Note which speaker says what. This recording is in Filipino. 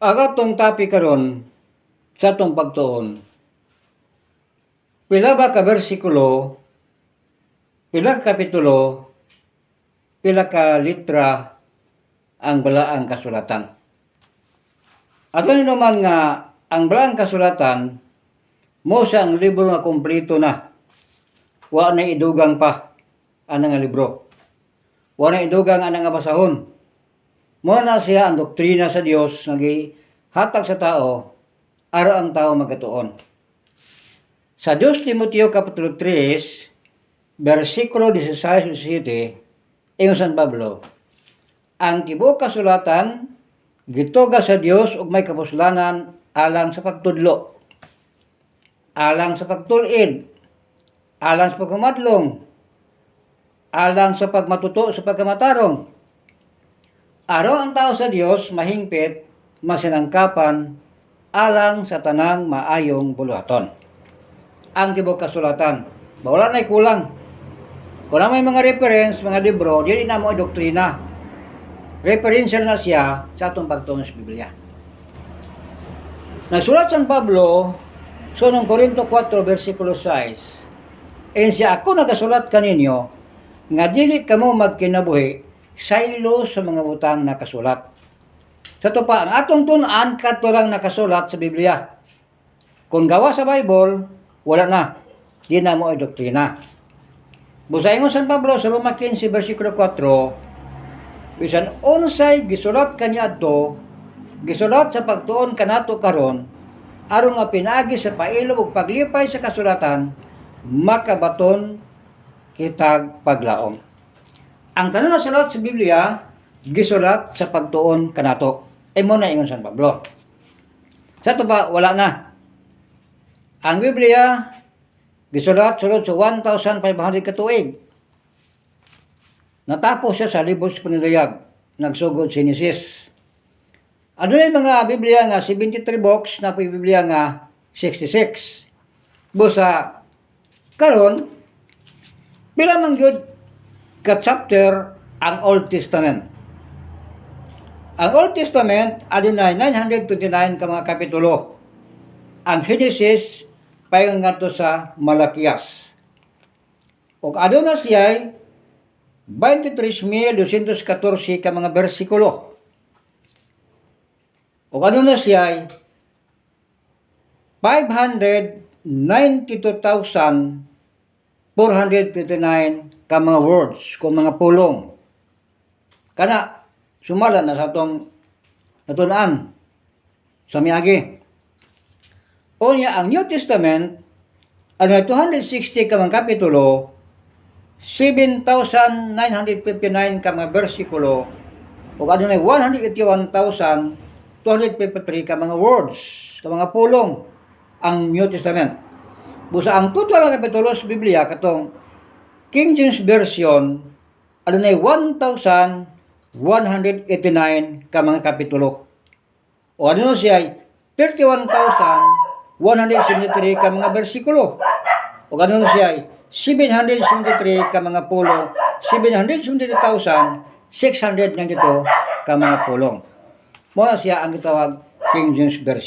Speaker 1: Agatong topic karon sa atong pagtuon. Pila ba ka bersikulo, pila ka kapitulo, pila ka litra ang balaang kasulatan. Ato naman nga ang balaang kasulatan mo sa ang libro nga kompleto na. Wa na idugang pa ana nga libro. Wa na idugang ana nga basahon. Mo na siya ang doktrina sa Dios nga gihatag sa tao aron ang tao magatuon. Sa 2 Timoteo kapitulo 3, bersikulo 16-17, ingon San Pablo, ang tibuok kasulatan gituga sa Dios ug may kapuslanan alang sa pagtudlo, alang sa pagtul-id, alang sa pagkamadlong, alang sa pagmatuto sa pagkamatarong. Aron ang tao sa Dios mahingpit, masinangkapan, alang sa tanang maayong buluhaton. Ang tibuok kasulatan, wala na'y kulang. Kung na may mga reference, mga libro, dili na mo doktrina. Referential na siya sa atong pagtuon sa Biblia. Nagsulat San Pablo sa unang Korinto 4 versikulo 6. Siya, ako nagasulat kaninyo nga dili kamo magkinabuhi saylo sa mga butang nakasulat. Sa to pa, ang atong tun-an kadto lang nakasulat sa Biblia. Kung gawa sa Bible, wala na. Di na mo ay doktrina. Busaingon San Pablo sa Roma 15 versikulo 4, bisan unsay gisulat kaniya adto, gisulat sa pagtuon kanato karon, aron nga pinaagi sa pailog ug paglipay sa kasulatan, makabaton kitag paglaom. Ang tanan na sulat sa Biblia, gisulat sa pagtuon kanato. Mo na ingon San Pablo. Sa to ba, wala na. Ang Biblia, gisulat sulod sa 1,500 katuig. Natapos siya sa libros paniliyag, nagsugod si Genesis. Adunay mga Biblia nga 73 books, na po Biblia nga 66. Busa karon pila man gyud ka chapter ang Old Testament. Ang Old Testament adunay 929 ka mga kapitulo. Ang Genesis payon ngadto sa Malakias. Ug aduna siya 23,214 ka mga bersikulo. Ug aduna siya 592,459 ka mga words kung mga pulong. Kana sumala na sa atong natunan sa miagi. Unya ang New Testament ano 260 ka mga kapitulo, 7,959 ka mga bersikulo, ug adunay 181,253 ka mga words, ka mga pulong ang New Testament. Busa ang total nga kapitulo sa Biblia katong King James Version adunay 1,189 ka mga kapitulo. O ano siya 31,173 ka mga bersikulo. O ano siya 773 ka mga pulong, 773,692 ka mga pulong. Mo na siya ang gitawag King James Version.